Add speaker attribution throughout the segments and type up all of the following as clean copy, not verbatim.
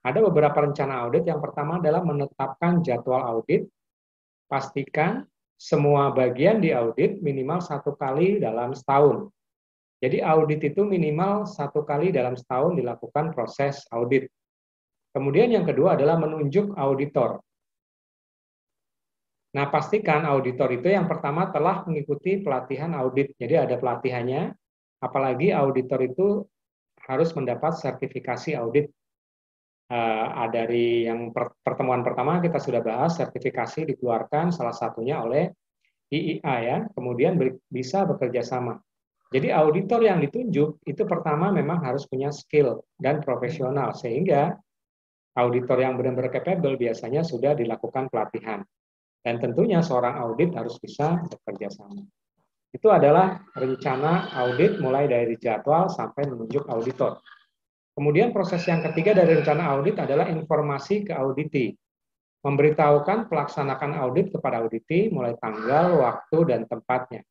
Speaker 1: Ada beberapa rencana audit. Yang pertama adalah menetapkan jadwal audit. Pastikan semua bagian di audit minimal 1 kali dalam setahun. Jadi audit itu minimal 1 kali dalam setahun dilakukan proses audit. Kemudian yang kedua adalah menunjuk auditor. Nah, pastikan auditor itu yang pertama telah mengikuti pelatihan audit. Jadi ada pelatihannya, apalagi auditor itu harus mendapat sertifikasi audit. Dari yang pertemuan pertama kita sudah bahas, sertifikasi dikeluarkan salah satunya oleh IIA ya, kemudian bisa bekerja sama. Jadi auditor yang ditunjuk itu pertama memang harus punya skill dan profesional, sehingga auditor yang benar-benar capable biasanya sudah dilakukan pelatihan. Dan tentunya seorang audit harus bisa bekerja sama. Itu adalah rencana audit mulai dari jadwal sampai menunjuk auditor. Kemudian proses yang ketiga dari rencana audit adalah informasi ke auditi. Memberitahukan pelaksanaan audit kepada auditi mulai tanggal, waktu, dan tempatnya.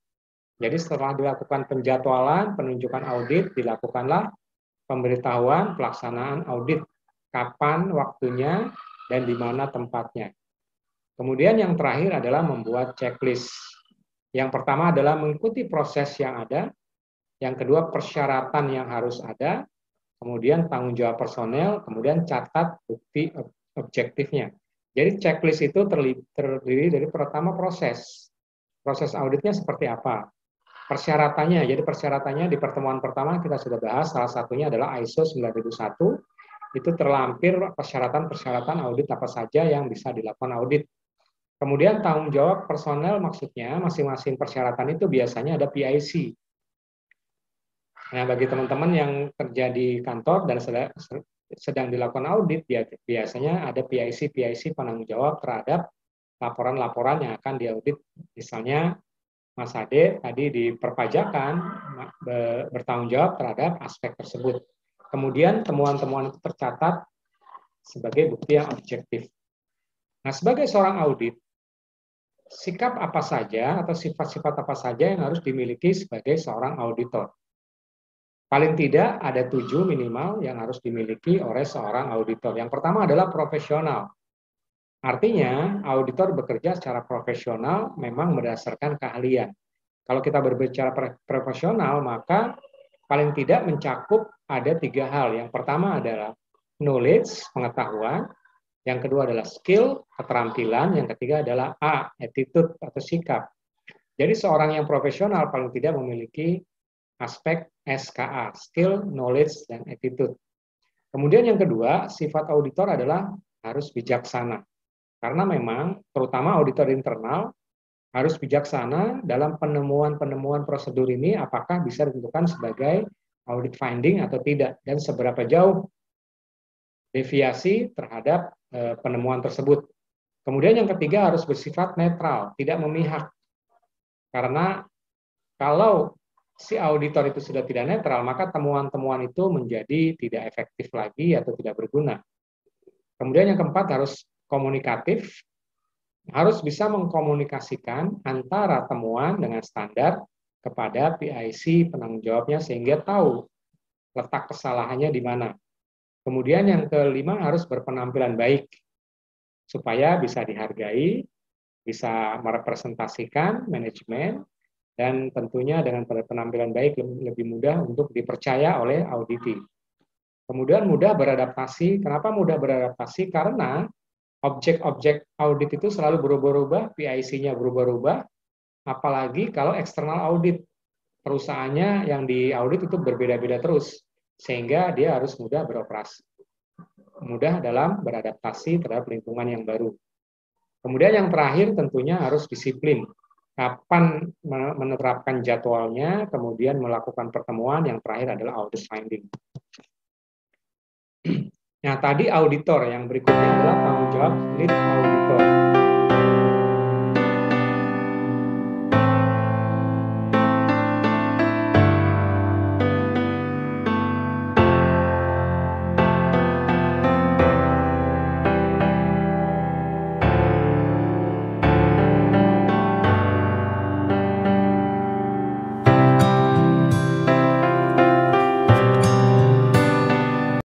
Speaker 1: Jadi setelah dilakukan penjadwalan, penunjukan audit, dilakukanlah pemberitahuan pelaksanaan audit. Kapan waktunya dan di mana tempatnya. Kemudian yang terakhir adalah membuat checklist. Yang pertama adalah mengikuti proses yang ada. Yang kedua persyaratan yang harus ada. Kemudian tanggung jawab personel. Kemudian catat bukti objektifnya. Jadi checklist itu terdiri dari pertama proses. Proses auditnya seperti apa? Persyaratannya. Jadi persyaratannya di pertemuan pertama kita sudah bahas. Salah satunya adalah ISO 9001. Itu terlampir persyaratan-persyaratan audit apa saja yang bisa dilakukan audit. Kemudian tanggung jawab personel maksudnya masing-masing persyaratan itu biasanya ada PIC. Nah, bagi teman-teman yang kerja di kantor dan sedang dilakukan audit, biasanya ada PIC penanggung jawab terhadap laporan-laporan yang akan diaudit. Misalnya Mas Ade tadi di perpajakan bertanggung jawab terhadap aspek tersebut. Kemudian temuan-temuan itu tercatat sebagai bukti yang objektif. Nah, sebagai seorang audit, sikap apa saja atau sifat-sifat apa saja yang harus dimiliki sebagai seorang auditor? Paling tidak ada 7 minimal yang harus dimiliki oleh seorang auditor. Yang pertama adalah profesional. Artinya, auditor bekerja secara profesional memang berdasarkan keahlian. Kalau kita berbicara profesional, maka paling tidak mencakup ada 3 hal. Yang pertama adalah knowledge, pengetahuan. Yang kedua adalah skill, keterampilan. Yang ketiga adalah A, attitude atau sikap. Jadi seorang yang profesional paling tidak memiliki aspek SKA, skill, knowledge, dan attitude. Kemudian yang kedua, sifat auditor adalah harus bijaksana. Karena memang, terutama auditor internal, harus bijaksana dalam penemuan-penemuan prosedur ini apakah bisa ditentukan sebagai audit finding atau tidak, dan seberapa jauh deviasi terhadap penemuan tersebut. Kemudian yang ketiga harus bersifat netral, tidak memihak. Karena kalau si auditor itu sudah tidak netral, maka temuan-temuan itu menjadi tidak efektif lagi atau tidak berguna. Kemudian yang keempat harus komunikatif, harus bisa mengkomunikasikan antara temuan dengan standar kepada PIC penanggung jawabnya sehingga tahu letak kesalahannya di mana. Kemudian yang kelima harus berpenampilan baik supaya bisa dihargai, bisa merepresentasikan manajemen, dan tentunya dengan penampilan baik lebih mudah untuk dipercaya oleh auditi. Kemudian mudah beradaptasi. Kenapa mudah beradaptasi? Karena objek-objek audit itu selalu berubah-ubah, PIC-nya berubah-ubah, apalagi kalau eksternal audit. Perusahaannya yang diaudit itu berbeda-beda terus, sehingga dia harus mudah beroperasi. Mudah dalam beradaptasi terhadap lingkungan yang baru. Kemudian yang terakhir tentunya harus disiplin. Kapan menerapkan jadwalnya, kemudian melakukan pertemuan, yang terakhir adalah audit finding. Nah, tadi auditor, yang berikutnya adalah tanggung jawab lead auditor.